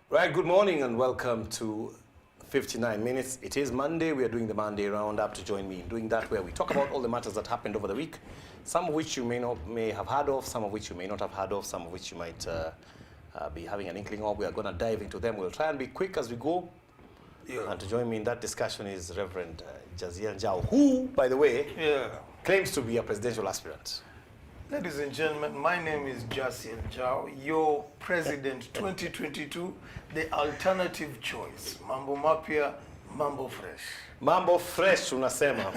Right, good morning and welcome to 59 Minutes. It is Monday. We are doing the Monday Roundup. To join me in doing that, where we talk about all the matters that happened over the week, some of which you may have heard of, some of which you may not have heard of, some of which you might be having an inkling of. We are going to dive into them. We'll try and be quick as we go. Yeah. And to join me in that discussion is Reverend JAZIER NJAU, who, by the way, claims to be a presidential aspirant. Ladies and gentlemen, my name is JAZIER NJAU, your president 2022, the alternative choice. Mambo mapya, mambo fresh. Mambo fresh, unasema.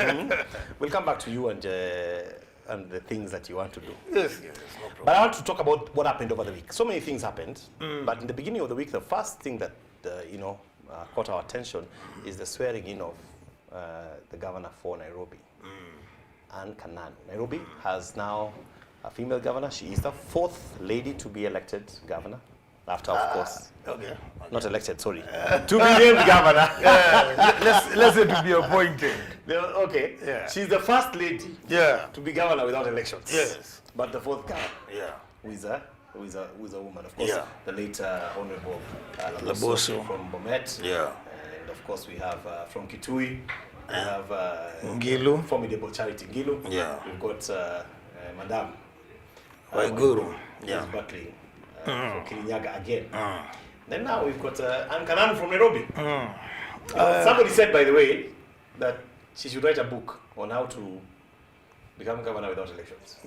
We'll come back to you and the things that you want to do. Yes, no problem. But I want to talk about what happened over the week. So many things happened, but in the beginning of the week, the first thing that caught our attention is the swearing in of the governor for Nairobi, Anne Kananu. Nairobi has now a female governor. She is the fourth lady to be elected governor, after, of course, not elected, sorry, to be named governor. Let's say to be appointed. Okay, she's the first lady to be governor without elections. Yes, but the fourth governor, who is a woman, of course, the late Honorable Laboso from Bomet. And of course we have from Kitui, we have Ngilu, formidable Charity Ngilu. We've got Madam Waiguru, battling from Kirinyaga again. Then now we've got Anne Kananu from Nairobi. Somebody said, by the way, that she should write a book on how to become governor without elections.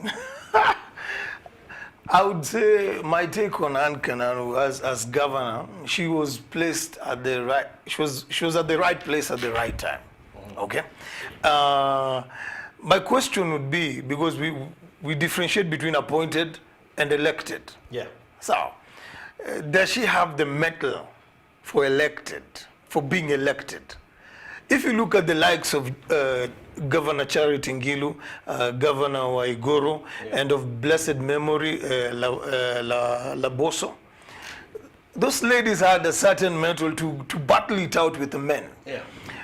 I would say my take on Anne Kananu as governor, she was placed at the right. She was at the right place at the right time. Okay. My question would be, because we differentiate between appointed and elected. So, does she have the mettle for being elected? If you look at the likes of Governor Charity Ngilu, Governor Waiguru, and of blessed memory, Laboso, those ladies had a certain mettle to battle it out with the men.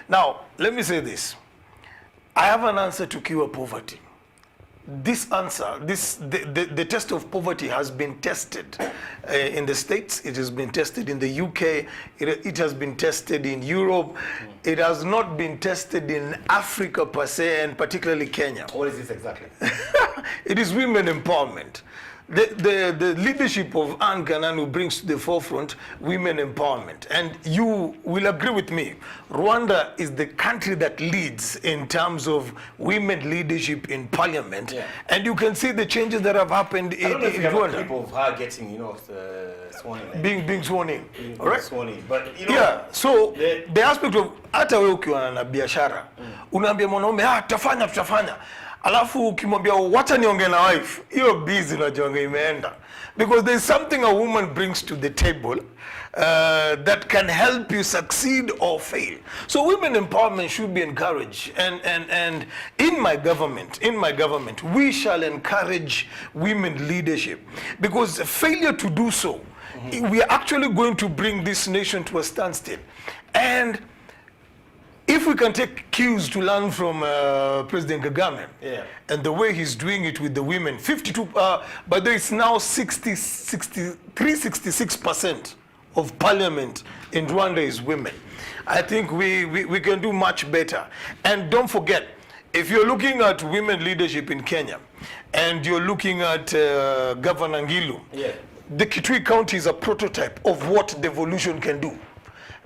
Now, let me say this. I have an answer to cure poverty. This answer, the test of poverty has been tested in the States, it has been tested in the UK, it has been tested in Europe, it has not been tested in Africa per se, and particularly Kenya. What is this exactly? It is women empowerment. The leadership of Anne Kananu brings to the forefront women empowerment. And you will agree with me, Rwanda is the country that leads in terms of women leadership in parliament. And you can see the changes that have happened in Rwanda. I don't know if of her getting, sworn in. Being sworn in. All right? Sworn in. But, so the aspect of, hata wewe ukiwa na biashara, unaambia mwanaume, tutafanya. Alafu ukimwambia wacha niongee na wife, hiyo busy na jonge imeenda. Because there is something a woman brings to the table that can help you succeed or fail. So women empowerment should be encouraged. And in my government, we shall encourage women leadership. Because failure to do so, we are actually going to bring this nation to a standstill. And if we can take cues to learn from President Kagame and the way he's doing it with the women, 52, but there is now 66% of parliament in Rwanda is women. I think we can do much better. And don't forget, if you're looking at women leadership in Kenya and you're looking at Governor Ngilu, the Kitui County is a prototype of what devolution can do.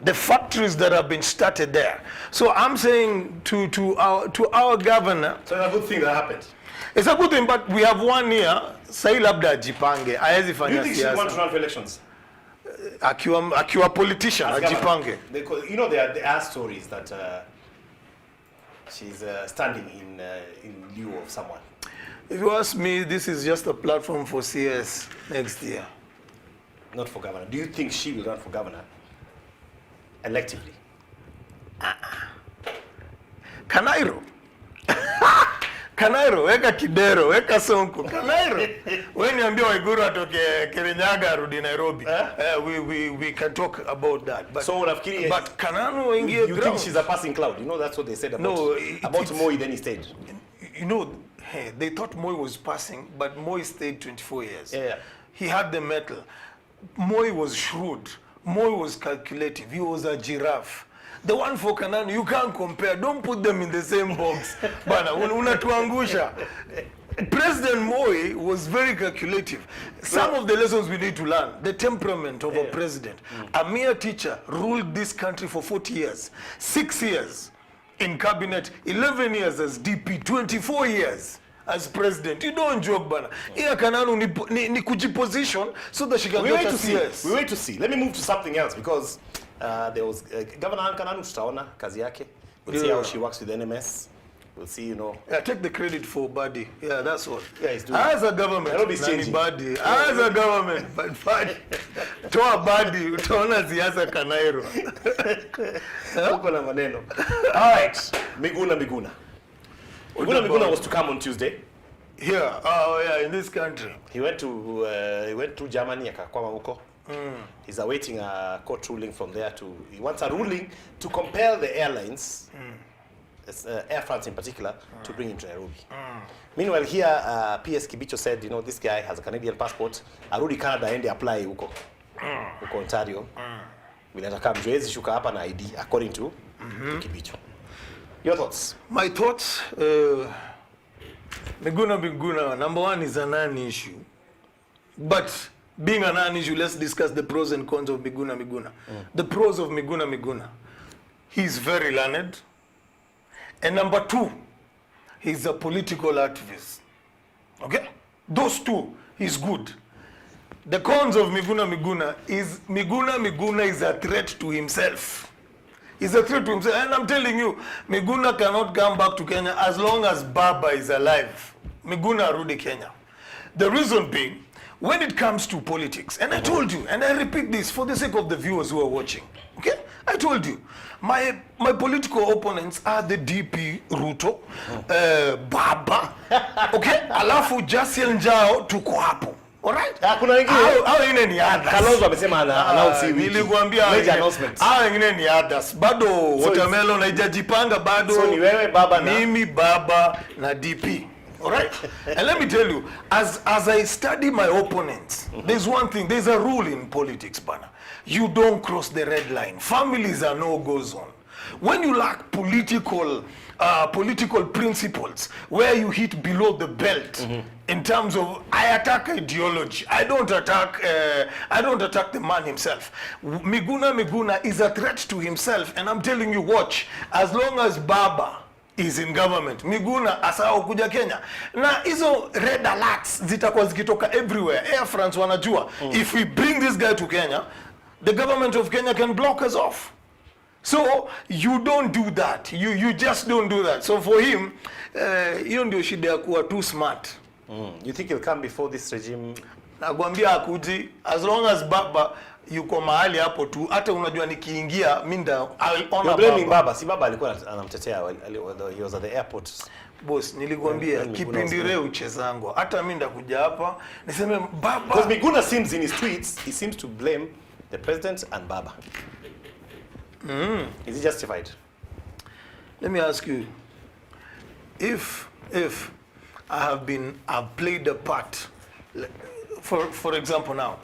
The factories that have been started there. So I'm saying to our governor. So it's a good thing that happened. It's a good thing, but we have one year. Sai labda ajipange. Haezi fanya siasa. Do you think she wants to run for elections? Akiwa politician ajipange. There are stories that she's standing in lieu of someone. If you ask me, this is just a platform for CS next year. Not for governor. Do you think she will run for governor? Electively. Kanairo, weka Kidero, weka Sonko. Kanairo. When you ambia Waiguru atoke Kirinyaga arudi Nairobi, we can talk about that. But, but Kananu ingie you think she's a passing cloud? That's what they said about Moi, then he stayed. They thought Moi was passing, but Moi stayed 24 years. Yeah. He had the mettle. Moi was shrewd. Moi was calculative. He was a giraffe. The one for Kananu, you can't compare. Don't put them in the same box. Bana, unatuangusha. President Moi was very calculative. Some of the lessons we need to learn. The temperament of a president. A mere teacher ruled this country for 40 years. 6 years in cabinet, 11 years as DP, 24 years as president. You don't joke, bana. Iya Kananu ni kujiposition so that she can get a CS. We wait to see. Let me move to something else because there was Governor Kananu tutaona kazi yake. We'll see how she works with NMS. We'll see, you know. Yeah, take the credit for Buddy. Yeah, that's what. Yeah, he's doing. As a government, Buddy. As a government, but Buddy. Toa Buddy, utaona ziasa Kanairo. Huko na maneno. All right, Miguna was to come on Tuesday. Here, oh yeah, in this country. He went to Germany, akakwama huko. He's awaiting a court ruling from there he wants a ruling to compel the airlines. Air France in particular, to bring him to Nairobi. Meanwhile, here, PS Kibicho said, you know, this guy has a Canadian passport. Arudi Canada and apply huko Ontario. Bila taka mjwezi shuka hapa na ID, according to Kibicho. Your thoughts? My thoughts, Biguna, number one is a non-issue. But being a non-issue, let's discuss the pros and cons of Biguna. The pros of Biguna. He's very learned. And number two, he's a political activist. Okay? Those two, he's good. The cons of Miguna is Miguna is a threat to himself. He's a threat to himself. And I'm telling you, Miguna cannot come back to Kenya as long as Baba is alive. Miguna arudi Kenya. The reason being, when it comes to politics, and I told you, and I repeat this for the sake of the viewers who are watching, okay? I told you, my political opponents are the DP Ruto, Baba, okay? Alafu JAZIER NJAU tuko hapo. Alright? Kuna wengine au ine ni others. Kalonzo amesema announce wiki. Nilikuambia major announcement. Ingine ni others. Bado watermelon haijajipanga bado. So ni wewe Baba na mimi Baba na DP. Alright? And let me tell you, as I study my opponents, there's one thing, there's a rule in politics, bana. You don't cross the red line. Families are no go zone. When you lack political principles, where you hit below the belt, in terms of I attack ideology, I don't attack the man himself. Miguna is a threat to himself, and I'm telling you, watch, as long as Baba is in government, Miguna asao kuja Kenya. Na hizo red alerts zitakuwa zikitoka everywhere. Air France wanajua, if we bring this guy to Kenya, the government of Kenya can block us off. So you don't do that. You just don't do that. So for him, hiyo ndio shida ya kuwa too smart. You think he'll come before this regime? Nakwambia akuji, as long as Baba yuko mahali hapo tu, hata unajua nikiingia minda You're blaming Baba. Si Baba alikuwa anamtetea, he was at the airport. Boss, nilikwambia kipindire uchezango. Hata mimi ndakuja hapa niseme Baba. Because Biguna seems in his tweets, he seems to blame the president and Baba. Is it justified? Let me ask you, if I've played a part, for example now,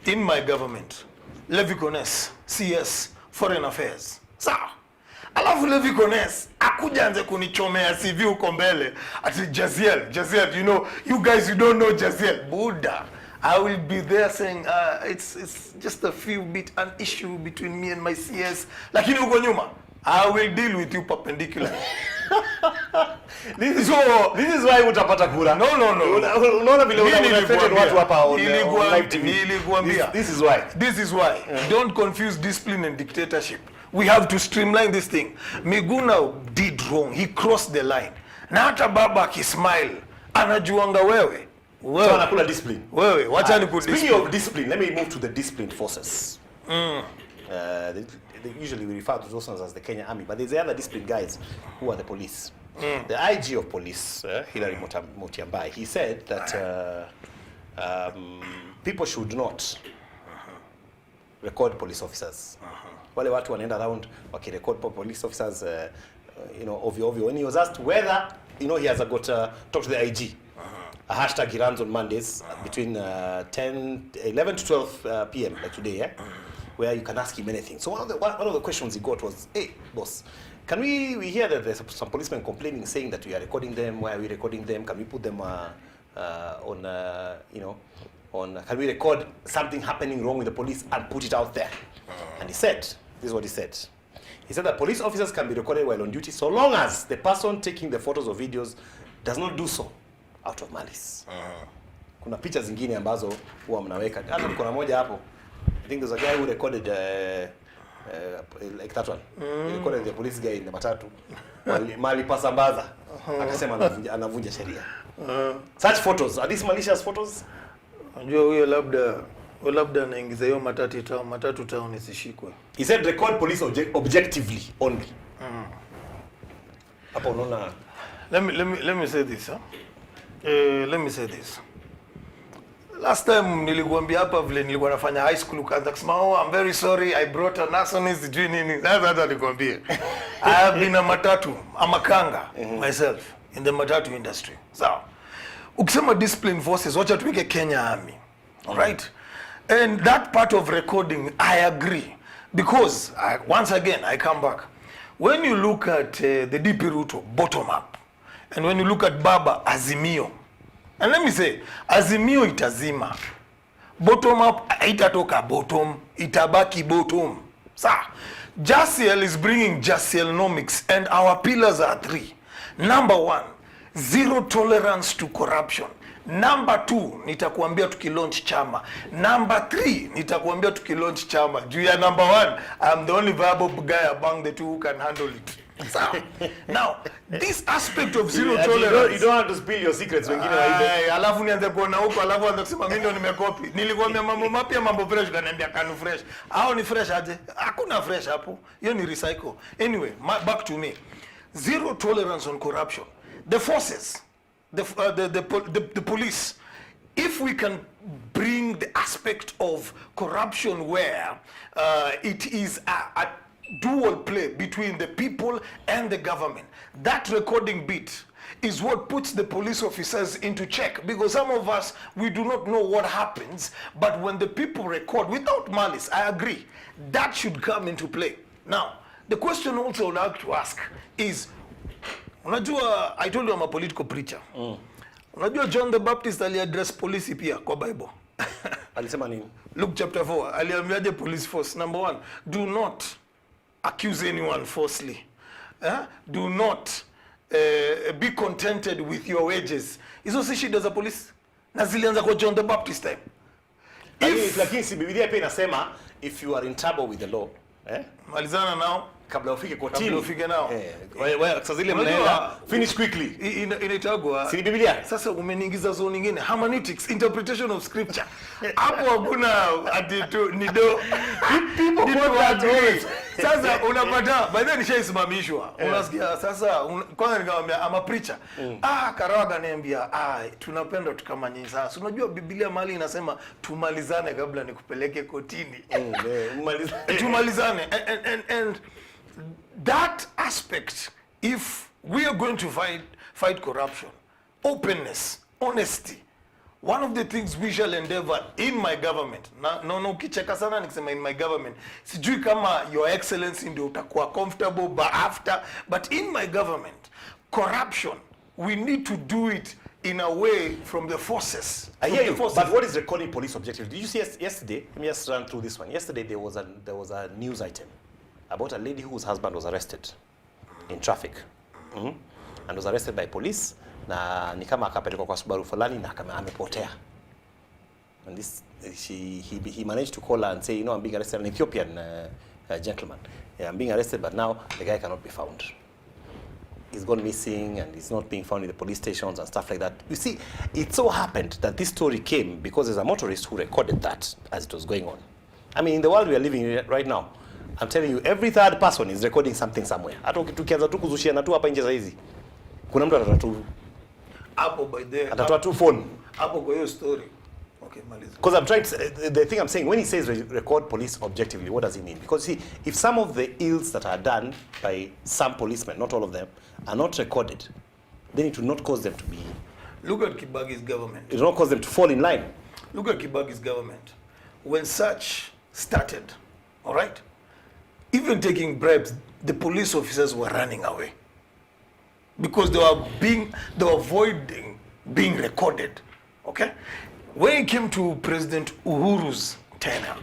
in my government, Levi Kones, CS, Foreign Affairs. Sawa. Alafu Levi Kones, akuja anze kunichomea CV huko mbele. Ati JAZIER, you know, you guys, you don't know JAZIER. Buddha. I will be there saying, it's just a few bit an issue between me and my CS. Lakini uko nyuma, I will deal with you perpendicularly. This is why utapata kura. No. Unaona vile unafanya watu hapa on live TV. This is why. Don't confuse discipline and dictatorship. We have to streamline this thing. Miguna did wrong. He crossed the line. Na hata Baba akismile, anajuanga wewe. So anakula discipline. Wewe, wacha ni Speaking of discipline, let me move to the disciplined forces. Usually we refer to those ones as the Kenya Army, but there's the other disciplined guys who are the police. The IG of police, Hilary Mutyambai, he said that people should not record police officers. Wale watu wanaenda around wakirecord police officers, ovyo. When he was asked whether, he has got talk to the IG. A hashtag he runs on Mondays between 11 to 12 p.m. like today, where you can ask him anything. So one of the questions he got was, hey, boss, can we hear that there's some policemen complaining, saying that we are recording them. Why are we recording them? Can we put them can we record something happening wrong with the police and put it out there? And he said, this is what he said. He said that police officers can be recorded while on duty so long as the person taking the photos or videos does not do so out of malice. Kuna picha zingine ambazo huwa mnaweka. Hata niko na moja hapo. I think there's a guy who recorded like that one. He recorded the police guy in the matatu. Mali pasambaza. Akasema anavunja sheria. Such photos, are these malicious photos? Unajua huyo labda anaingiza hiyo matatu town isishikwe. He said record police objectively only. Hapo unaona. Let me say this, let me say this. Last time nilikuambia hapa vile nilikuwa nafanya high school ukaanza kusema, oh, I'm very sorry I brought a nationalist sijui nini. Sasa nilikwambia I have been a matatu, a makanga myself in the matatu industry. So ukisema discipline forces, wacha tuweke Kenya Army. All right? And that part of recording, I agree. Because, once again, I come back. When you look at the DP Ruto, bottom up, and when you look at Baba, Azimio, and let me say, Azimio itazima. Bottom up, itatoka bottom, itabaki bottom. Sir, JAZIER is bringing JAZIERnomics, and our pillars are 3. Number 1, zero tolerance to corruption. Number 2, nitakuambia tukilaunch chama. Number 3, nitakuambia tukilaunch chama. Juu ya number 1, I'm the only viable guy among the two who can handle it. So, now, this aspect of zero tolerance. You don't have to spill your secrets wengine waibe. Alafu nianze kuona huko, alafu anza kusema mimi ndio nimekopi. Nilikwambia mambo mapya, mambo fresh, kaniambia kanu fresh. Hao ni fresh aje? Hakuna fresh hapo. Hiyo ni recycle. Anyway, back to me. Zero tolerance on corruption. The forces, the police, if we can bring the aspect of corruption where it is a dual play between the people and the government, that recording bit is what puts the police officers into check, because some of us, we do not know what happens, but when the people record without malice, I agree, that should come into play. Now, the question also I would like to ask is, unajua, I told you I'm a political preacher. Unajua John the Baptist aliaddress police pia kwa Bible. Alisema nini? Luke chapter 4, aliambiaje police force? Number 1, do not accuse anyone falsely. Do not be contented with your wages. Hizo si shida za police. Na zilianza kwa John the Baptist time. Lakini si Biblia pia inasema if you are in trouble with the law, malizana nao kabla ufike kotini. Kabla ufike nao. Sasa zile mnaenda finish quickly. Inaitagwa. Si Biblia. Sasa umeniingiza zone nyingine, hermeneutics, interpretation of scripture. Hapo hakuna ati tu ni do. People go that way. Sasa unapata by then nishaisimamishwa. Unasikia sasa kwanza nikamwambia I'm a preacher. Karawaga niambia tunapenda tukamanye sasa. Unajua Biblia mahali inasema tumalizane kabla nikupeleke kotini. Tumalizane and that aspect, if we are going to fight corruption, openness, honesty, one of the things we shall endeavor in my government. No, ukicheka sana nikisema in my government. Sijui kama your excellency ndio utakuwa comfortable but in my government, corruption, we need to do it in a way from the forces. I hear you, but what is recording police objective? Did you see yesterday? Let me just run through this one. Yesterday there was a news item about a lady whose husband was arrested in traffic, and was arrested by police, na ni kama akapelekwa kwa Subaru fulani na amepotea. And this he managed to call her and say, you know, I'm being arrested, an Ethiopian gentleman. Yeah, I'm being arrested, but now the guy cannot be found. He's gone missing and he's not being found in the police stations and stuff like that. You see, it so happened that this story came because there's a motorist who recorded that as it was going on. I mean, in the world we are living in right now, I'm telling you, every third person is recording something somewhere. Hata tukianza tu kuzushiana tu hapa nje za hizi, kuna mtu atatoa hapo by the atatoa tu phone hapo kwa hiyo story. Okay, maliza. Because I'm trying to, the thing I'm saying, when he says record police objectively, what does he mean? Because see, if some of the ills that are done by some policemen, not all of them, are not recorded, then it will not cause them to be. Look at Kibagi's government. It will not cause them to fall in line. Look at Kibagi's government. When such started, all right? Even taking bribes, the police officers were running away because they were avoiding being recorded, okay? When it came to President Uhuru's tenure,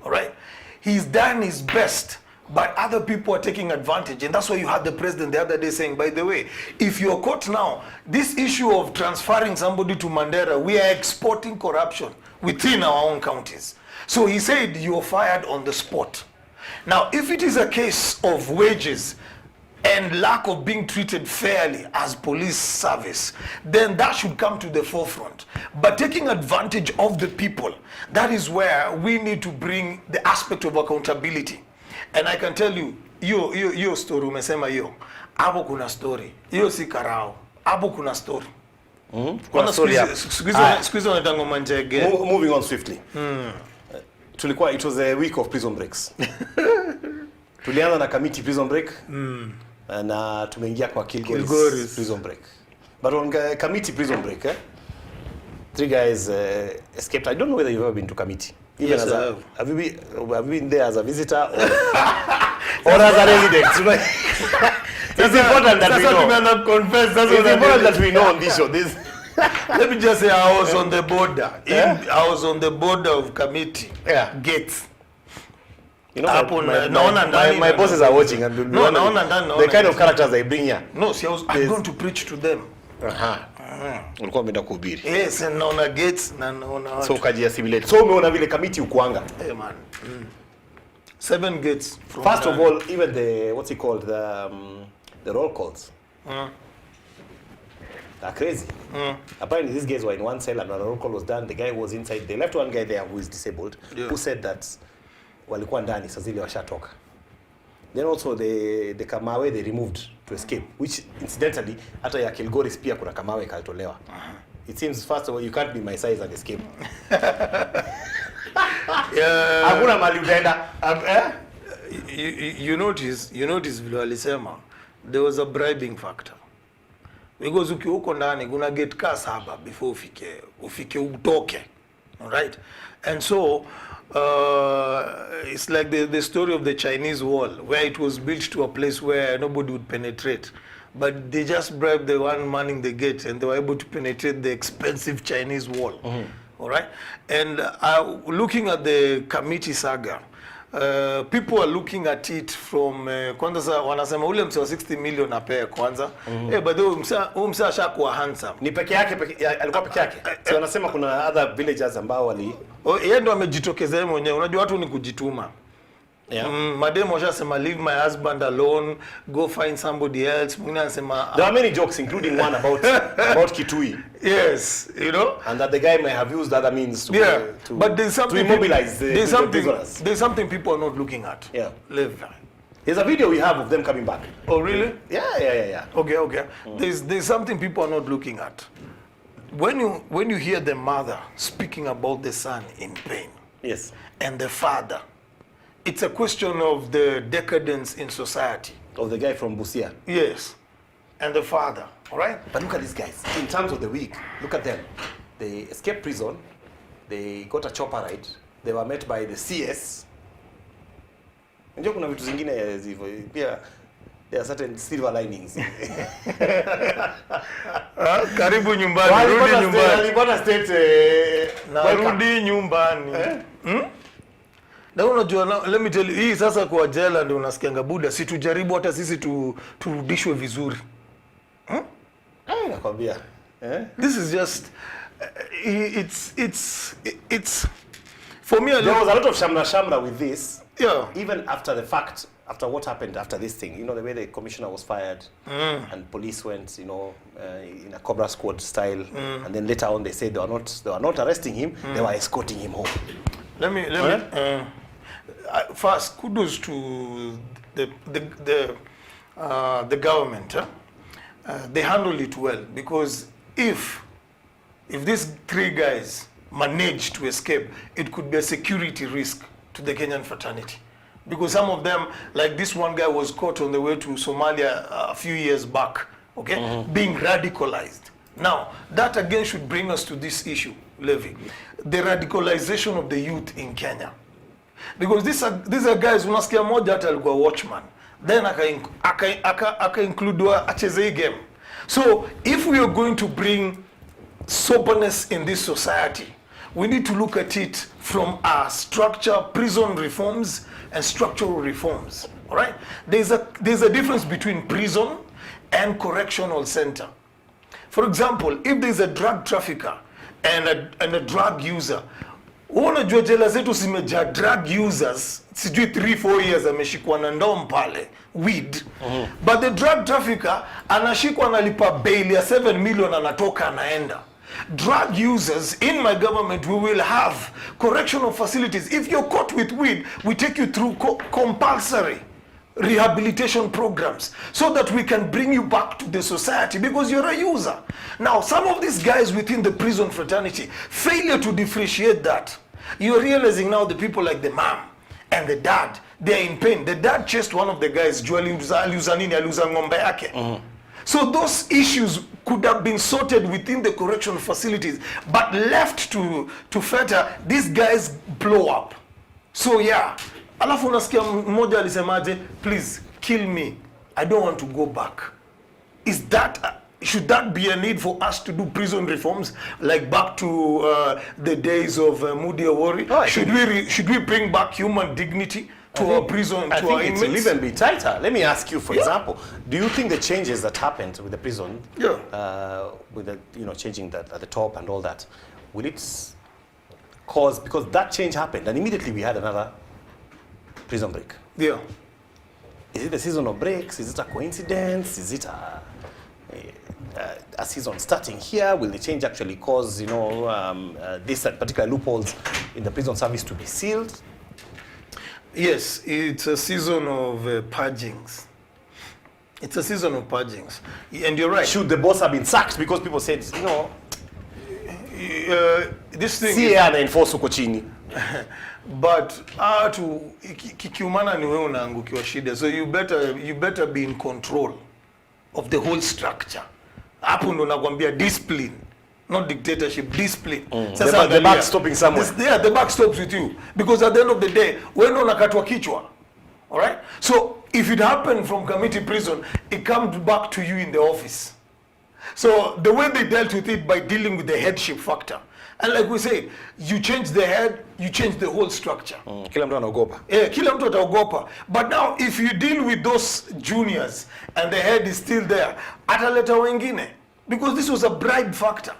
all right, he's done his best, but other people are taking advantage. And that's why you had the president the other day saying, by the way, if you're caught now, this issue of transferring somebody to Mandera, we are exporting corruption within our own counties. So he said, you're fired on the spot. Now, if it is a case of wages and lack of being treated fairly as police service, then that should come to the forefront. But taking advantage of the people, that is where we need to bring the aspect of accountability. And I can tell you, hiyo story umesema hiyo, hapo kuna story. Hiyo si karao, hapo kuna story. Kuna story hapo. Squeeze on tango manjege. Moving on swiftly. Tulikuwa, it was a week of prison breaks. Tulianza na committee prison break. Na tumeingia kwa Kilgoris prison break. But on committee prison break, 3 guys escaped. I don't know whether you've ever been to committee. Even yes, as have you been there as a visitor or as a resident? It's important that we know. It's important that we know on this show. Let me just say, I was on the border. I was on the border of committee gates. You know, my bosses are watching and the kind of characters they bring here. No, see, I'm going to preach to them. Ulikuwa umeenda kuhubiri. Yes, and naona gates na naona. So ukaji assimilate. So umeona vile committee ukuanga. Hey man. 7 gates from first of all, even the what's it called, the roll calls. They're crazy. Apparently these guys were in one cell and when a roll call was done, the guy was inside. They left one guy there who is disabled, who said that walikuwa ndani saa zile washatoka. Then also the kamawe they removed to escape, which incidentally hata ya Kilgoris pia kuna kamawe kalitolewa. It seems first of all you can't be my size and escape. Hakuna mali utaenda. You notice vile walisema there was a bribing factor. Because ukiuko ndani kuna gate ka 7 before ufike utoke. All right? And so it's like the story of the Chinese wall, where it was built to a place where nobody would penetrate. But they just bribed the one manning the gate and they were able to penetrate the expensive Chinese wall. All right? And looking at the committee saga, people are looking at it from kwanza wanasema ule mse wa 60 million apea kwanza. But mse ashakuwa handsome. Ni peke yake alikuwa peke yake. So wanasema kuna other villagers ambao wali yeye ndo amejitokezea mwenyewe. Unajua watu ni kujituma. Madam washasema leave my husband alone, go find somebody else. Mwingine anasema there are many jokes including one about Kitui. Yes, you know, and that the guy may have used other means to but there's something to immobilize there's something people are not looking at. Live. There's a video we have of them coming back. Oh really? Yeah. Okay. There's something people are not looking at. When you hear the mother speaking about the son in pain, yes, and the father, it's a question of the decadence in society. Of the guy from Busia. Yes, and the father, all right? But look at these guys. In terms of the week, look at them. They escaped prison. They got a chopper ride. They were met by the CS. Unajua kuna vitu zingine hivyo. Pia there are certain silver linings. Karibu nyumbani, rudi nyumbani. Walipata state rudi nyumbani. Na unajua, let me tell you, hii sasa kwa jela ndio unasikianga buda, si tujaribu hata sisi turudishwe vizuri. Nakwambia. This is just it's for me there was a lot of shamra with this. Yeah. Even after the fact, after what happened after this thing, you know, the way the commissioner was fired and police went, you know, in a Cobra Squad style, and then later on they said they were not arresting him, they were escorting him home. Let me first kudos to the government. They handled it well, because if these 3 guys managed to escape, it could be a security risk to the Kenyan fraternity, because some of them, like this one guy, was caught on the way to Somalia a few years back, okay, being radicalized. Now that again should bring us to this issue, Levi, the radicalization of the youth in Kenya. Because these are guys unasikia moja hata alikuwa watchman. Then aka include acheze hii game. So if we are going to bring soberness in this society, we need to look at it from a structure, prison reforms and structural reforms. All right? There's a difference between prison and correctional center. For example, if there's a drug trafficker and a drug user, unajua jela zetu zimejaa drug users, sijui 3-4 years ameshikwa na ndom pale weed. But the drug trafficker anashikwa analipa bail ya 7 million anatoka anaenda. Drug users in my government, we will have correctional facilities. If you're caught with weed, we take you through compulsory rehabilitation programs so that we can bring you back to the society because you're a user. Now, some of these guys within the prison fraternity, failure to differentiate that. You're realizing now the people like the mom and the dad, they're in pain. The dad chased one of the guys, aliuza ng'ombe yake. So those issues could have been sorted within the correctional facilities, but left to FETA, these guys blow up. So yeah, alafu unasikia mmoja alisemaje, please kill me, I don't want to go back. Is that should that be a need for us to do prison reforms like back to the days of Moody Awori? Oh, should we bring back human dignity to our prison, to our inmates? It will even be tighter. Let me ask you, for example, do you think the changes that happened with the prison, with the changing that at the top and all that, will it cause, because that change happened and immediately we had another prison break? Yeah. Is it a season of breaks? Is it a coincidence? Is it a season starting here? Will the change actually cause, this particular loopholes in the prison service to be sealed? Yes, it's a season of purgings. It's a season of purgings. And you're right. Should the boss have been sacked because people said, this thing CA enforce uko chini? But kikiumana ni wewe unaangukiwa shida. So you better be in control of the whole structure. Hapo ndo nakwambia discipline, not dictatorship, discipline. The back stopping somewhere. The back stops with you. Because at the end of the day, wewe ndo unakatwa kichwa. All right? So if it happened from committee prison, it comes back to you in the office. So the way they dealt with it by dealing with the headship factor. And like we say, you change the head, you change the whole structure. Kila mtu anaogopa. Kila mtu ataogopa. But now if you deal with those juniors and the head is still there, ataleta wengine. Because this was a bribe factor.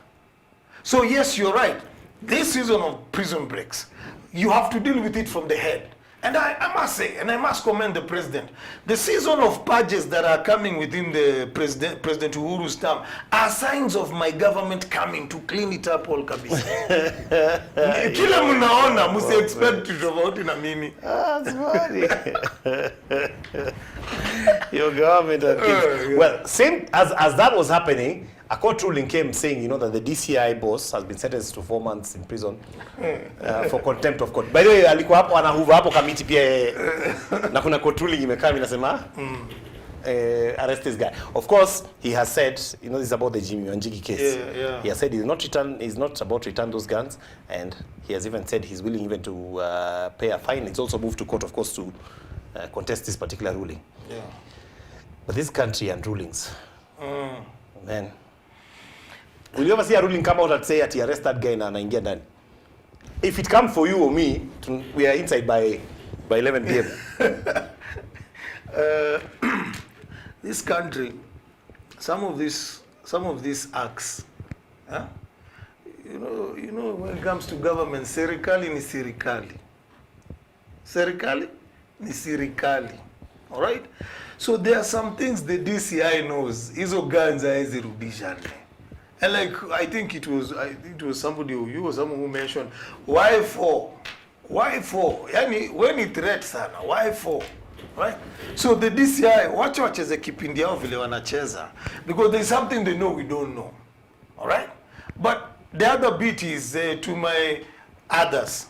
So yes, you're right. This season of prison breaks, you have to deal with it from the head. And I must say, and I must commend the president, the season of purges that are coming within the President Uhuru's term are signs of my government coming to clean it up all kabisa. Kila mnaona, musi expect to tofauti na mimi. That's funny. Your government, well, same as that was happening, a court ruling came saying, that the DCI boss has been sentenced to 4 months in prison for contempt of court. By the way, alikuwa hapo anahuva hapo kamiti pia na kuna court ruling imekaa inasema arrest this guy. Of course, he has said, this is about the Jimmy Wanjigi case. Yeah. He has said he's not about to return those guns, and he has even said he's willing even to pay a fine. It's also moved to court, of course, to contest this particular ruling. Yeah. But this country and rulings, man. Will you ever see a ruling come out and say that he arrest that guy na anaingia ndani? If it come for you or me, we are inside by 11 p.m. This country, some of these acts, when it comes to government, serikali ni serikali. Serikali ni serikali. All right? So there are some things the DCI knows. Hizo guns haezi rudisha. And I think it was somebody, you or someone who mentioned, why for? Yani, when it threats sana, why for? Right? So the DCI, wacha wacheze kipindi yao vile wanacheza. Because there's something they know we don't know. Alright? But the other bit is to my others,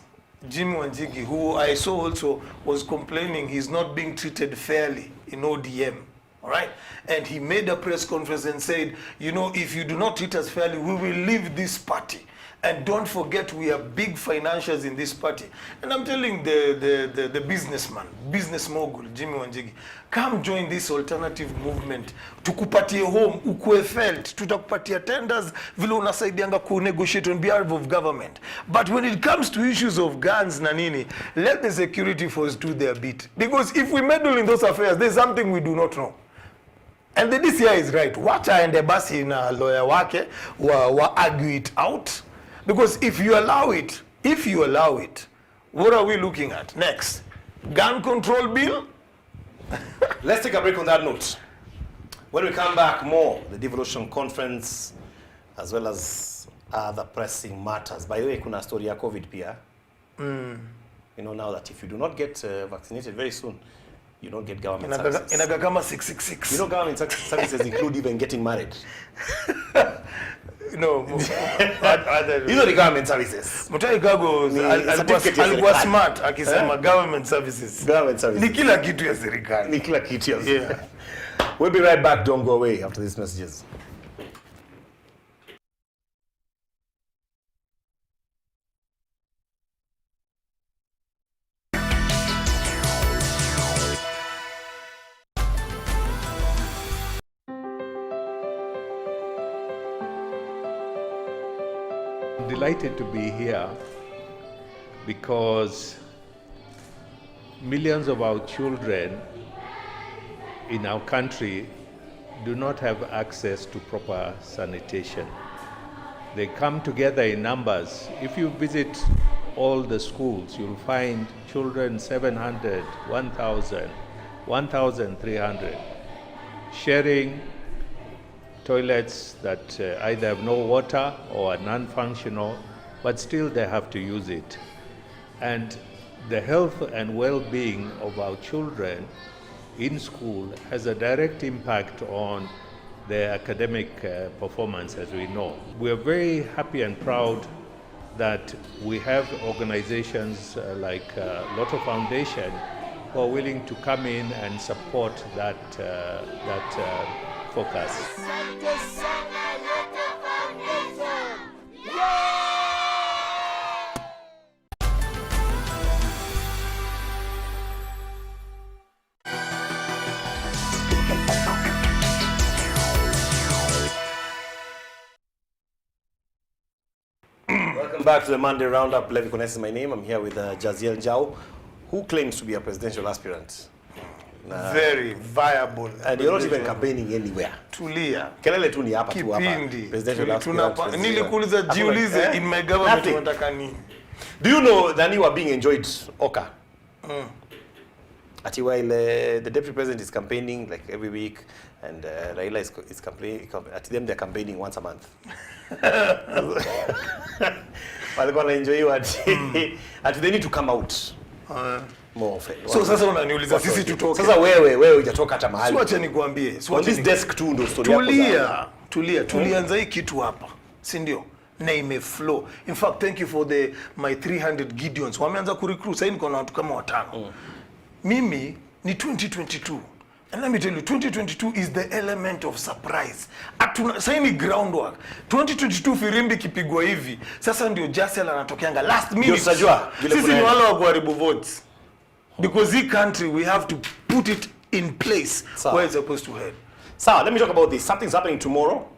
Jimmy Wanjigi, who I saw also was complaining he's not being treated fairly in ODM. All right? And he made a press conference and said, you know, if you do not treat us fairly, we will leave this party. And don't forget, we are big financiers in this party. And I'm telling the businessman, business mogul, Jimmy Wanjigi, come join this alternative movement. Tukupatie home, ukue felt, tutakupatia tenders, vile unasaidianga ku-negotiate on behalf of government. But when it comes to issues of guns na nini, let the security force do their bit. Because if we meddle in those affairs, there's something we do not know. And the DCI is right. Wacha aende basi na lawyer wake, wa argue it out. Because if you allow it, what are we looking at next? Gun control bill? Let's take a break on that note. When we come back, more the devolution conference, as well as other pressing matters. By the way, kuna story ya COVID pia. You know now that if you do not get vaccinated very soon, you don't get government services. Inaga kama 666. You know government services include even getting married. No, you know the government services. Mutai Kago alikuwa smart akisema government services. Government services. Ni kila kitu ya serikali. Ni kila kitu ya serikali. Yeah. We'll be right back. Don't go away after these messages. Delighted to be here because millions of our children in our country do not have access to proper sanitation. They come together in numbers. If you visit all the schools, you'll find children 700, 1,000, 1,300 sharing toilets that either have no water or are non-functional, but still they have to use it. And the health and well-being of our children in school has a direct impact on their academic performance, as we know. We are very happy and proud that we have organizations like Lotto Foundation who are willing to come in and support that focus. Welcome back to the Monday Roundup. Levi Konesi is my name. I'm here with JAZIER NJAU, who claims to be a presidential aspirant. Very viable. And you're not even campaigning anywhere. Tulia. Kelele tu ni hapa tu hapa. Presidential aspirant. Nilikuuliza jiulize in my government unataka nini? Do you know that you are being enjoyed Oka? Ati while the deputy president is campaigning like every week and Raila is campaigning, at them they're campaigning once a month. Walikuwa wanaenjoy ati they need to come out. More often. So sasa unaniuliza sisi tutoke. Sasa wewe hujatoka hata mahali. Siwache nikwambie. On this desk tu ndo story yako. Tulianza hii kitu hapa. Si ndio? Na imeflow. In fact, thank you for my 300 Gideons. Wameanza kurecruit. Sasa niko na watu kama watano. Mimi ni 2022. And let me tell you, 2022 is the element of surprise. Sasa ni groundwork. 2022 firimbi kipigwa hivi. Sasa ndio JAZIER anatokeanga last minute. Sisi ni wale wa kuharibu votes. Because this country, we have to put it in place where it's supposed to head. So, let me talk about this. Something's happening tomorrow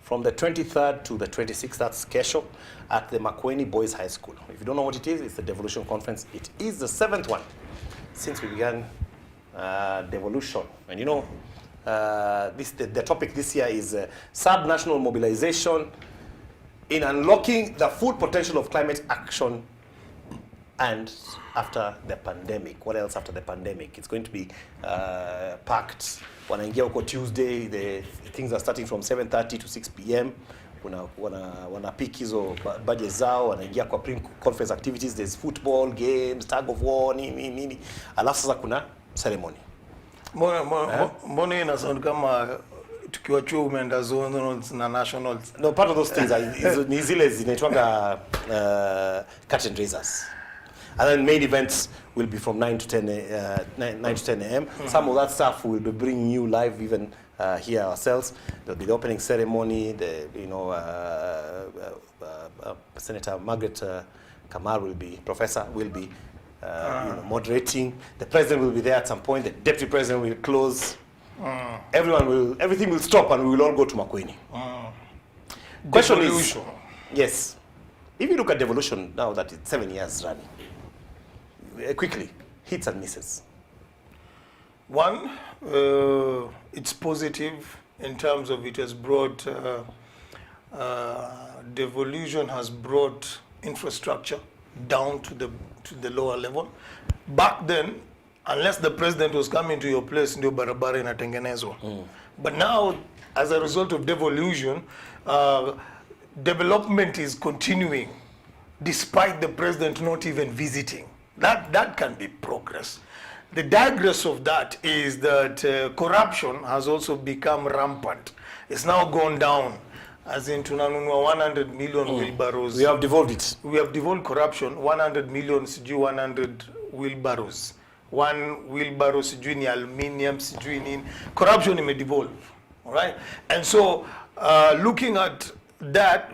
from the 23rd to the 26th. That's Kesho at the Makueni Boys High School. If you don't know what it is, it's the Devolution Conference. It is the 7th one since we began devolution. And you know, the topic this year is sub-national mobilization in unlocking the full potential of climate action and after the pandemic. What else after the pandemic? It's going to be packed. Wanaingia huko Tuesday, the things are starting from 7:30 to 6 p.m. Wana pick hizo budget zao, wanaingia kwa pre-conference activities. There's football, games, tag of war, nini. Alafu sasa kuna ceremony. Mbona ina sound kama tukiwa chuo umeenda zonals na nationals? No, part of those things are ni zile zinaitwaga curtain raisers. And then main events will be from 9 to 10 a.m. Some of that stuff we'll be bringing you live even here ourselves. There'll be the opening ceremony. Senator Margaret Kamal will be, Professor will be moderating. The president will be there at some point. The deputy president will close. Everything will stop and we will all go to Makueni. Question is, yes, if you look at devolution now that it's 7 years running, quickly, hits and misses. One, it's positive in terms of it has brought, devolution has brought infrastructure down to the lower level. Back then, unless the president was coming to your place, ndio barabara inatengenezwa. But now, as a result of devolution, development is continuing, despite the president not even visiting. That can be progress. The digress of that is that corruption has also become rampant. It's now gone down. As in tunanunua 100 million wheelbarrows. We have devolved it. We have devolved corruption, 100 million sijui 100 wheelbarrows. One wheelbarrow sijui ni aluminium sijui nini. Corruption imedevolve. All right? And so looking at that,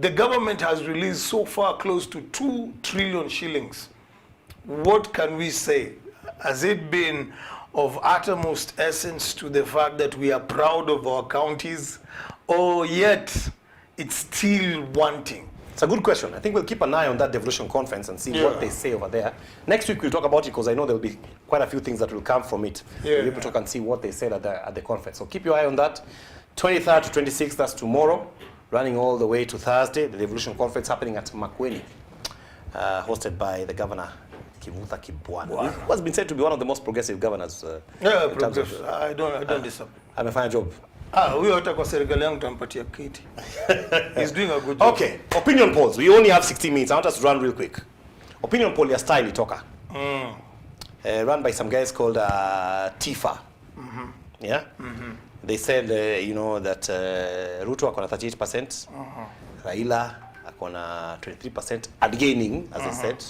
the government has released so far close to 2 trillion shillings. What can we say? Has it been of utmost essence to the fact that we are proud of our counties, or yet it's still wanting? It's a good question. I think we'll keep an eye on that devolution conference and see what they say over there. Next week we'll talk about it because I know there'll be quite a few things that will come from it. We'll be able to talk and see what they said at the conference. So keep your eye on that. 23rd to 26th, that's tomorrow, running all the way to Thursday. The devolution conference happening at Makueni, hosted by the governor, Kivutha Kibwana, who has been said to be one of the most progressive governors. Progressive. I don't disagree. Amefanya job. Huyo hata kwa serikali yangu tampatia kiti. He's doing a good job. Okay, opinion polls. We only have 60 minutes. I want us to run real quick. Opinion poll ya style itoka. Run by some guys called Tifa. Yeah? They said, that Ruto akona 38%, Raila akona 23%, and gaining, as I said.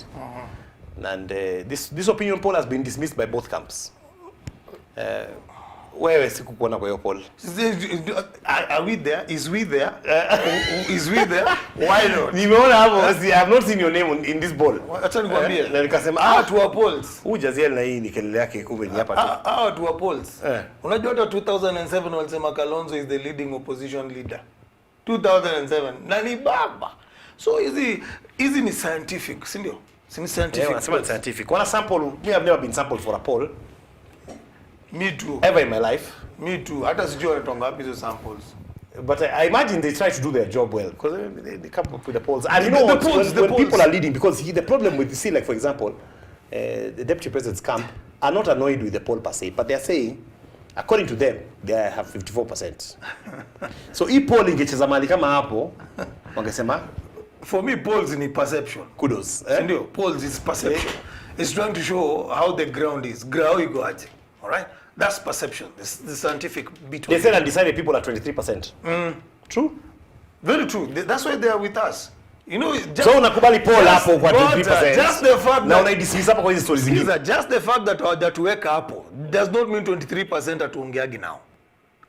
And this opinion poll has been dismissed by both camps. Wewe sikukuona kwa hiyo poll. Are we there? Is we there? Is we there? Why not? Nimeona hapo, I have not seen your name in this poll. Acha nikwambie. Na nikasema to our polls. JAZIER na hii ni kelele yake kumbe ni hapa tu. To our polls. Unajua hata 2007 walisema Kalonzo is the leading opposition leader. 2007. Na ni baba. So hizi ni scientific, si ndio? Si scientific. Yeah, scientific. When a sample, me have never been sampled for a poll. Me too. Ever in my life. Me too. Hata sijui wanatonga wapi hizo samples. But I imagine they try to do their job well because they come up with the polls. And you know what? When people are leading, because the problem with, like for example, the deputy president's camp are not annoyed with the poll per se, but they are saying, according to them, they have 54%. So if polling ingecheza mali kama hapo, wangesema. For me, polls ni perception. Kudos. Ndio, polls is perception. It's trying to show how the ground is. Ground iko aje. All right? That's perception. This the scientific bit. They said undecided people are 23%. True? Very true. That's why they are with us. You know, so unakubali poll hapo kwa 23%. Just the fact na unaidismiss hapo kwa hizo stories zingine. Just the fact that hawajatuweka hapo does not mean 23% atuongeagi nao.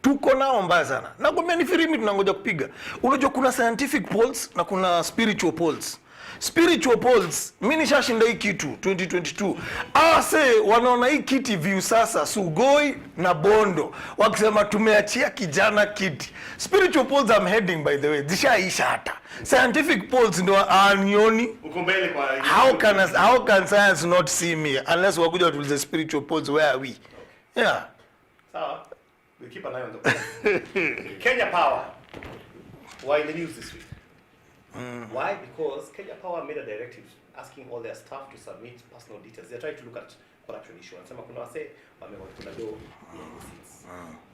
Tuko nao mbaya sana. Na kwa mimi firimi tunangoja kupiga. Unajua kuna scientific polls na kuna spiritual polls. Spiritual polls, mimi nishashinda hii kitu 2022. Say wanaona hii kiti view sasa Sugoi na Bondo wakisema tumeachia kijana kiti. Spiritual polls I'm heading by the way. Zishaisha hata. Scientific polls ndio anioni. Uko mbele kwa how can science not see me unless wakuja tulize spiritual polls, where are we? Yeah. Sawa. We keep an eye on the polls. Kenya Power. Why in the news this week? Why? Because Kenya Power made a directive asking all their staff to submit personal details. They're trying to look at corruption issue. And some kuna wase kuna do behind the scenes.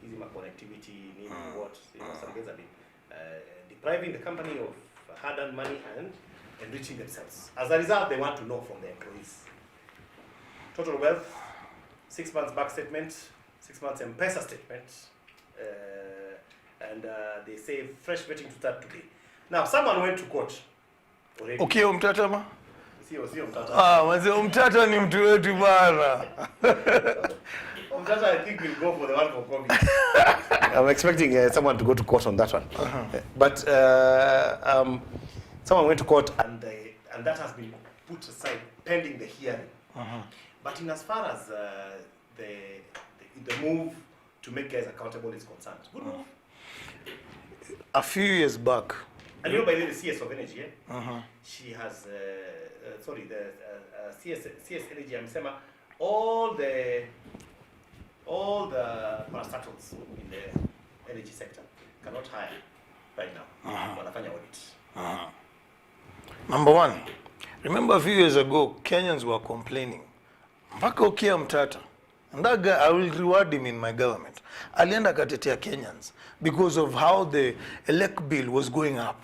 Easy connectivity, what, some guys have been depriving the company of hard-earned money and enriching themselves. As a result, they want to know from their employees. Total wealth, 6 months back statement, 6 months M-Pesa statement, and they say fresh vetting to start today. Now, someone went to court already. Okay, Umtatama. Sio mtata. Mzee mtata ni mtu wetu bana. Mtata I think will go for the one for Kobe. I'm expecting someone to go to court on that one. But someone went to court and that has been put aside pending the hearing. But in as far as the move to make guys accountable is concerned, good move. A few years back. And you know, by the way, the CS of Energy, she has, the CS Energy, amesema all the parastatals in the energy sector cannot hire right now. Wanafanya audit. Number one, remember a few years ago, Kenyans were complaining. Mpaka ukia mtata. And that guy, I will reward him in my government. Alienda katetea Kenyans because of how the elect bill was going up.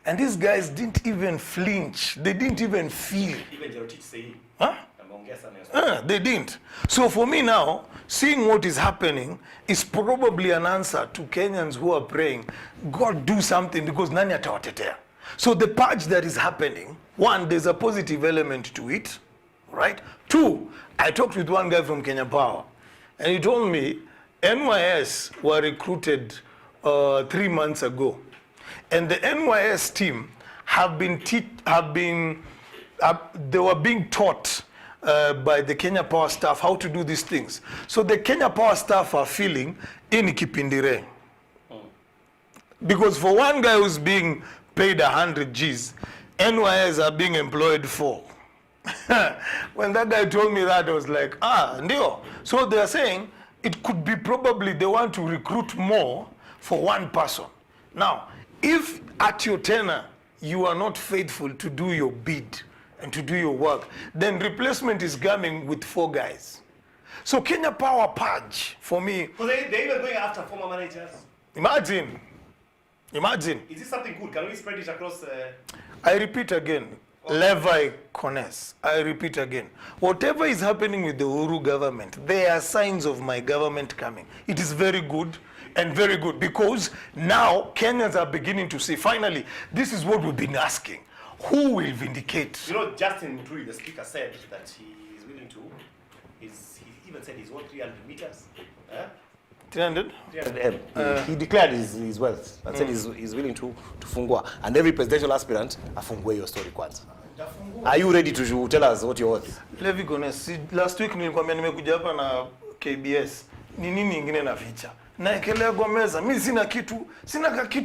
And these guys didn't even flinch. They didn't even feel. Even Jerotich say, they didn't. So for me now, seeing what is happening is probably an answer to Kenyans who are praying, God do something because nani atawatetea. So the purge that is happening, one, there's a positive element to it, right? Two, I talked with one guy from Kenya Power, and he told me NYS were recruited 3 months ago. And the NYS team they were being taught by the Kenya Power staff how to do these things. So the Kenya Power staff are feeling in kipindire. Because for one guy who's being paid 100 Gs, NYS are being employed 4. When that guy told me that, I was like, ndio. So they are saying it could be probably they want to recruit more for one person. Now, if at your tenure you are not faithful to do your bid and to do your work, then replacement is coming with 4 guys. So Kenya Power purge for me. So they were going after former managers. Imagine. Is this something good? Can we spread it across? I repeat again. Levi Kones. I repeat again. Whatever is happening with the Uhuru government, there are signs of my government coming. It is very good. And very good, because now Kenyans are beginning to see, finally, this is what we've been asking. Who will vindicate? You know, Justin Muturi, the speaker, said that he is willing to, he even said he's worth 300 meters. 300? 300 he declared his wealth and said he's willing to fungua. And every presidential aspirant, afungue your story kwanza. Are you ready to tell us what you're worth? Levi Gones, last week nilikwambia nimekuja hapa na KBS. Ni nini ingine na feature? Naekelea kwa meza. Mimi sina kitu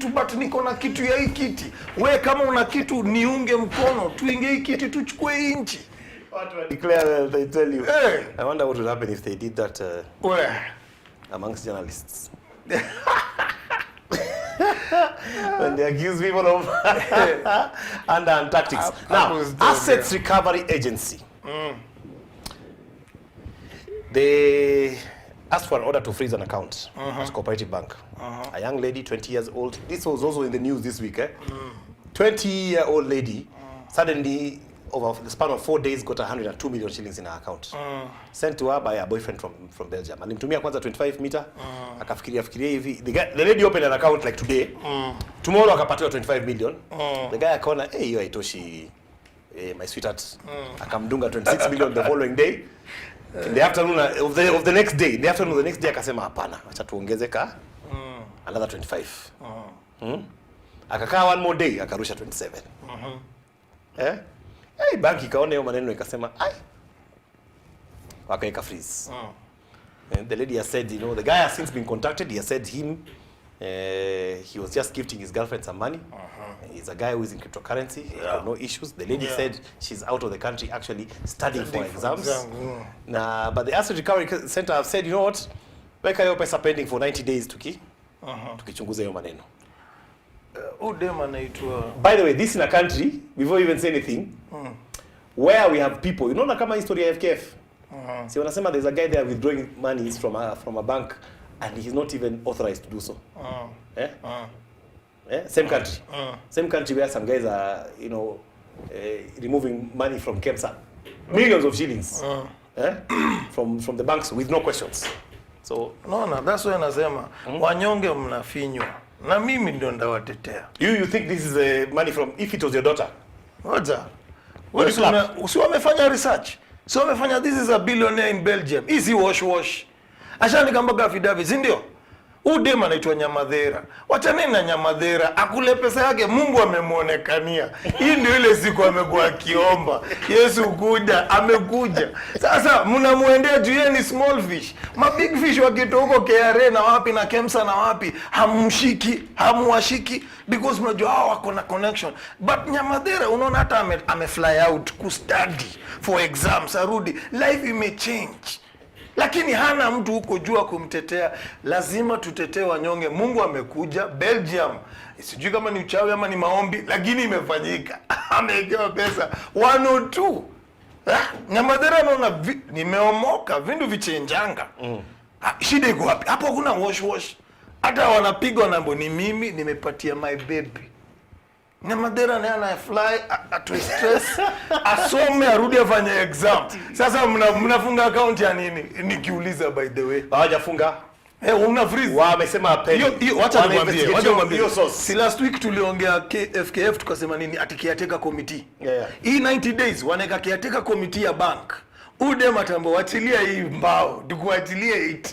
but niko na kitu ya hii kiti. Wewe kama una kitu niunge mkono, tuinge hii kiti tuchukue hii nchi. What will declare they tell you? Hey. I wonder what would happen if they did that amongst journalists. When they accuse people of underhand tactics. Now, Assets Recovery Agency. They asked for an order to freeze an account at Cooperative Bank. A young lady, 20 years old. This was also in the news this week. 20-year-old lady suddenly, over the span of 4 days, got 102 million shillings in her account. Sent to her by her boyfriend from Belgium. Alimtumia kwanza 25 meter. Akafikiria hivi. The lady opened an account like today. Tomorrow akapatiwa 25 million. The guy akaona, hey, hiyo haitoshi, my sweetheart. Akamdunga 26 million the following day. In the afternoon of the next day, akasema hapana, acha tuongeze ka another 25. Akakaa one more day, akarusha 27. Hey, banki kaona hiyo maneno ikasema, wakaeka freeze. And the lady has said, you know, the guy has since been contacted. He has said he was just gifting his girlfriend some money. He's a guy who is in cryptocurrency. He had no issues. The lady said she's out of the country actually studying for exams. But the Asset Recovery Center have said, you know what? Weka hiyo pesa pending for 90 days tukichunguza hiyo maneno. By the way, this in a country, before you even say anything, where we have people, you know, na kama history ya FKF. See, wanasema there's a guy there withdrawing monies from a bank and he's not even authorized to do so. Same country. Same country where some guys are, you know, removing money from KEMSA. Millions of shillings. From the banks with no questions. So no, that's why nasema wanyonge mnafinywa. Na mimi ndo ndawatetea. You think this is money from, if it was your daughter? Oja. Si wamefanya research. So wamefanya this is a billionaire in Belgium. Easy wash. Ashaandika mpaka affidavit, si ndio? Udema anaitwa Nyamadhera. Wachaneni na Nyamadhera, akule pesa yake, Mungu amemuonekania. Hii ndio ile siku amekuwa akiomba. Yesu kuja, amekuja. Sasa mnamuendea juu yeye ni small fish. Ma big fish wakitoka huko KRA na wapi na Kemsa na wapi, hamuwashiki because mnajua hao wako na connection. But Nyamadhera unaona hata ame fly out study for exams, arudi. Life imechange. Lakini hana mtu huko jua kumtetea. Lazima tutetee wanyonge. Mungu amekuja Belgium. Sijui kama ni uchawi ama ni maombi, lakini imefanyika. Amewekewa pesa 102. Nyamadhera naona nimeomoka, vindu vichenjanga. Shida iko wapi? Hapo kuna wash. Hata wanapigwa nambo ni mimi nimepatia my baby. Nyamadhera naye ana fly atu stress asome arudi afanye exam. Sasa mnafunga account ya nini? Nikiuliza by the way. Hawajafunga. Una freeze. Wamesema apeli. Wacha nikwambie. Si last week tuliongea FKF tukasema nini? Ati caretaker committee. Hii 90 days wanaweka caretaker committee ya bank. Udem atambo wachilia hii mbao, tukuachilie 8.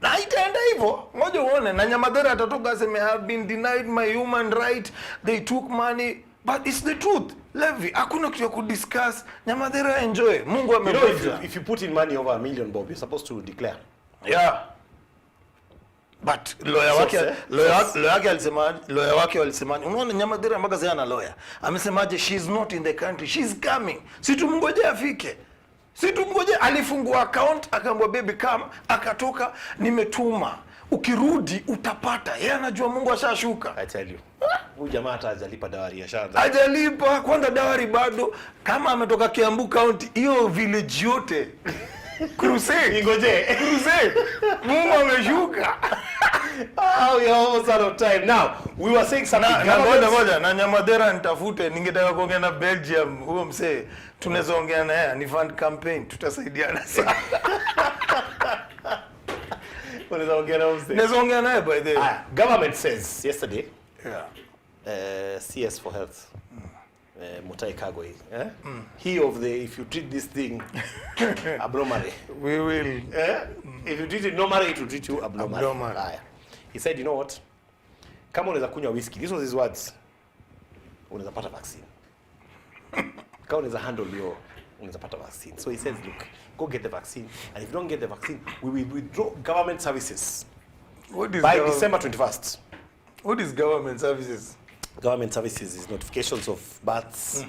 Na itaenda hivyo. Ngoja uone na Nyamadhera atatoka aseme have been denied my human right. They took money. But it's the truth. Levi, hakuna kitu ya kudiscuss. Nyamadhera enjoy. Mungu amekuja. If you put in money over $1 million, Bob, you're supposed to declare. Yeah. But lawyer wake alisema, unaona Nyamadhera mpaka sasa ana lawyer. Amesemaje she's not in the country. She's coming. Si tumngoje afike. Alifungua account, akaambia baby come, akatoka, nimetuma. Ukirudi utapata. Yeye anajua Mungu ashashuka. I tell you. Huyu jamaa hata hajalipa dawari ya shamba. Hajalipa, kwanza dawari bado. Kama ametoka Kiambu County, hiyo village yote. Crusade. Ingoje. Crusade. Mungu ameshuka. Oh, we are almost out of time. Now, we were saying something. Ngoja na Nyamadhera nitafute, ningetaka kuongea na Belgium, huo msee. Tunaweza ongea naye, ni fund campaign, tutasaidiana sana. Unaweza ongea na msee. Naweza ongea naye by the way. Government says yesterday, CS for health. Mutai Kagwe, he of the if you treat this thing abnormally, we will. If you treat it normally, it will treat you abnormally. He said, you know what? Kama unaweza kunywa whiskey, these was his words. Unaweza pata vaccine. Kama unaweza handle your, unaweza pata vaccine. So he says, look, go get the vaccine, and if you don't get the vaccine, we will withdraw government services by December 21st. What is government services? Government services is notifications of births,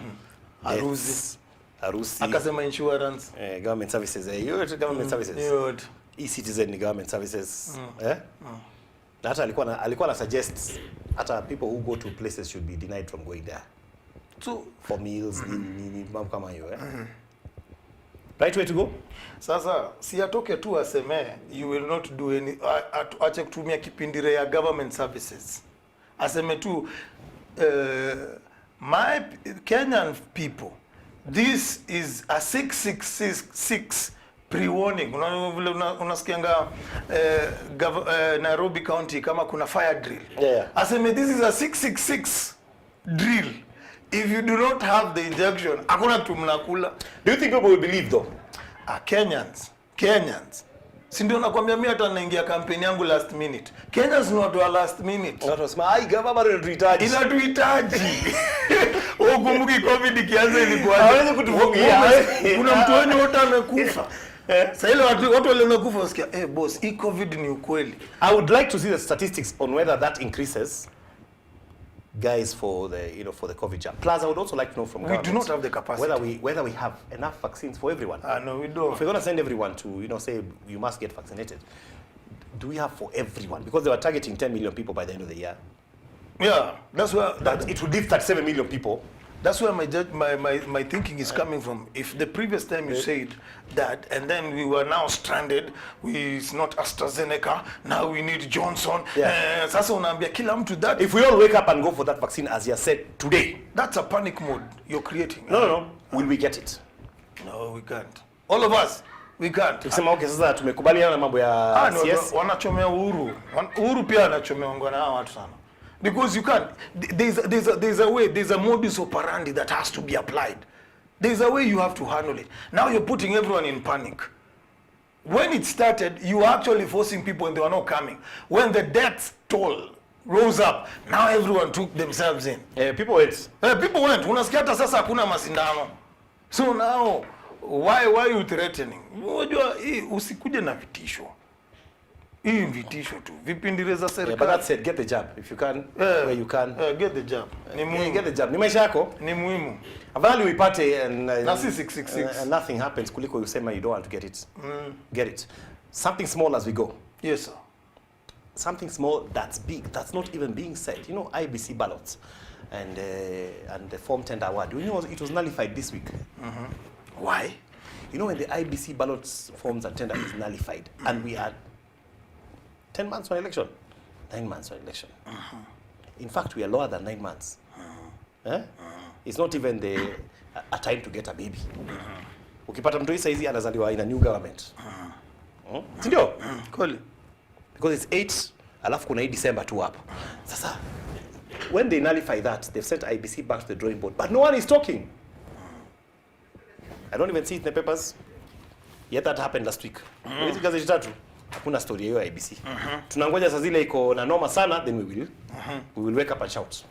Arusi. Akasema insurance. Government services. Government services. E-citizen ni government services. Na hata alikuwa na suggest hata people who go to places should be denied from going there. So for meals, mambo kama hiyo. Right way to go? Sasa si atoke tu aseme you will not do any, ache kutumia kipindire ya government services. Aseme tu my Kenyan people, this is a 666 pre-warning. Unasikianga Nairobi County kama kuna fire drill. Aseme this is a 666 drill. If you do not have the injection, hakuna kitu mnakula. Do you think people will believe though? Kenyans. Si ndio nakwambia mimi hata naingia kampeni yangu last minute. Kenyans ni watu wa last minute. Watu wasema ai government inatuhitaji. Inatuhitaji. Ukumbuki COVID ikianza ilikuwa hawezi kutufungia. Kuna mtu wenu wote amekufa. Sasa ile watu wale wanakufa wasikia boss, hii COVID ni ukweli. I would like to see the statistics on whether that increases guys for the for the COVID jab. Plus, I would also like to know from government. We do not have the capacity. Whether we have enough vaccines for everyone. No, we don't. If we're going to send everyone to say you must get vaccinated, do we have for everyone? Because they were targeting 10 million people by the end of the year. Yeah, that's where it would leave 37 million people. That's where my thinking is coming from. If the previous time you said that, and then we were now stranded, it's not AstraZeneca, now we need Johnson. Sasa unaambia kila mtu that. If we all wake up and go for that vaccine as you said today, that's a panic mode you're creating. No. Will we get it? No, we can't. All of us, we can't. Tukisema okay, sasa tumekubaliana na mambo ya CS. Wanachomea Uhuru. Uhuru pia anachomeongwa na watu sana. Because you can't, there's a way, there's a modus operandi that has to be applied. There's a way you have to handle it. Now you're putting everyone in panic. When it started, you were actually forcing people and they were not coming. When the death toll rose up, now everyone took themselves in. People went. People went. Unasikia hata sasa hakuna masindano. So now, why are you threatening? Unajua usikuje na vitisho. Hii vitisho tu. Vipindireza serikali. But that said, get the jab if you can, where you can. Get the jab. Ni muhimu. Get the jab. Ni maisha yako. Ni muhimu. Afadhali uipate and na 666 and nothing happens kuliko you say you don't want to get it. Get it. Something small as we go. Yes, sir. Something small that's big, that's not even being said. You know, IBC ballots and the form tender award. You know, it was nullified this week. Why? You know, when the IBC ballots, forms and tender is nullified, and we had 10 months for election, 9 months for election. In fact, we are lower than 9 months. It's not even a time to get a baby. Ukipata mtu saizi anazaliwa in a new government. Sindio? Kweli. Because it's 8, alafu kuna hii December tu hapo. Sasa, when they nullify that, they've sent IBC back to the drawing board. But no one is talking. I don't even see it in the papers. Yet that happened last week. Hizi gazeti tatu, hakuna story hiyo ya IBC. Tunangoja saa zile iko na noma sana, then we will wake up and shout.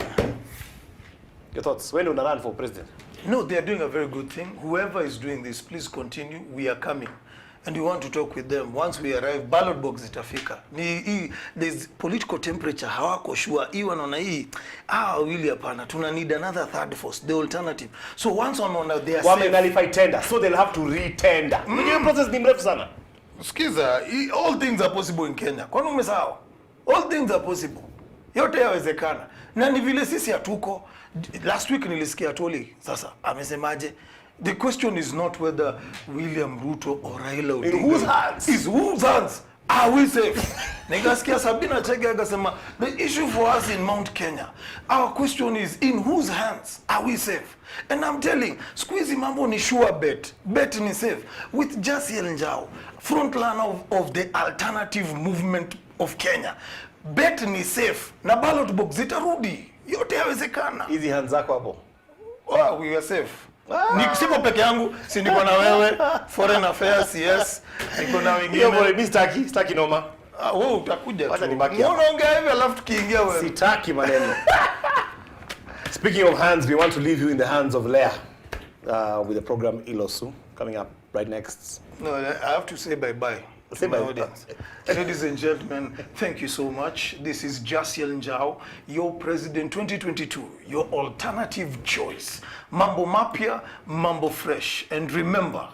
Your thoughts? When do you run for president? No, they are doing a very good thing. Whoever is doing this, please continue. We are coming. And we want to talk with them. Once we arrive, ballot box itafika. There's political temperature. Hawako sure. Hii wanaona hii. Wili hapana. Tuna need another third force. The alternative. So once wanaona they are safe. Nullify tender. So they'll have to re-tender. Mwenye process ni mrefu sana. Skiza, all things are possible in Kenya. Kwani umesahau? All things are possible. Yote yawezekana. Na ni vile sisi hatuko. Last week nilisikia Toli. Sasa, amesemaje? The question is not whether William Ruto or Raila Odinga. In whose hands? Is whose hands? Are we safe? Nikasikia Sabina Chege akasema, the issue for us in Mount Kenya, our question is in whose hands are we safe? And I'm telling, squeezy mambo ni sure bet. Bet ni safe. With JAZIER NJAU, frontrunner of the alternative movement of Kenya. Bet ni safe. Na ballot box zitarudi. Yote yawezekana. Hizi hands zako hapo. We are safe. Niko peke yangu, si niko na wewe, foreign affairs, yes. Niko na wengine. Mimi sitaki noma. Wewe utakuja tu. Unaongea hivi alafu tukiingia wewe. Sitaki maneno. Speaking of hands, we want to leave you in the hands of Leah with the program Ilosu coming up right next. No, I have to say bye-bye. Say bye. Audience. Ladies and gentlemen, thank you so much. This is JAZIER NJAU, your president 2022, your alternative choice. Mambo mapya, mambo fresh. And remember,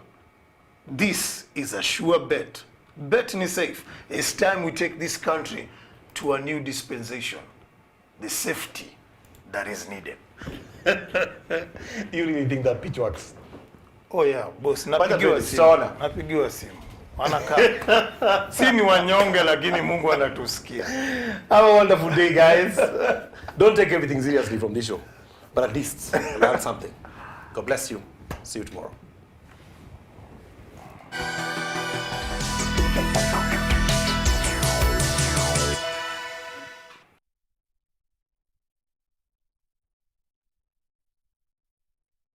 this is a sure bet. Bet ni safe. It's time we take this country to a new dispensation. The safety that is needed. You really think that pitch works? Oh yeah, boss. Napigiwa simu. Wanakaa. Si ni wanyonge lakini Mungu anatusikia. Have a wonderful day, guys. Don't take everything seriously from this show, but at least learn something. God bless you. See you tomorrow.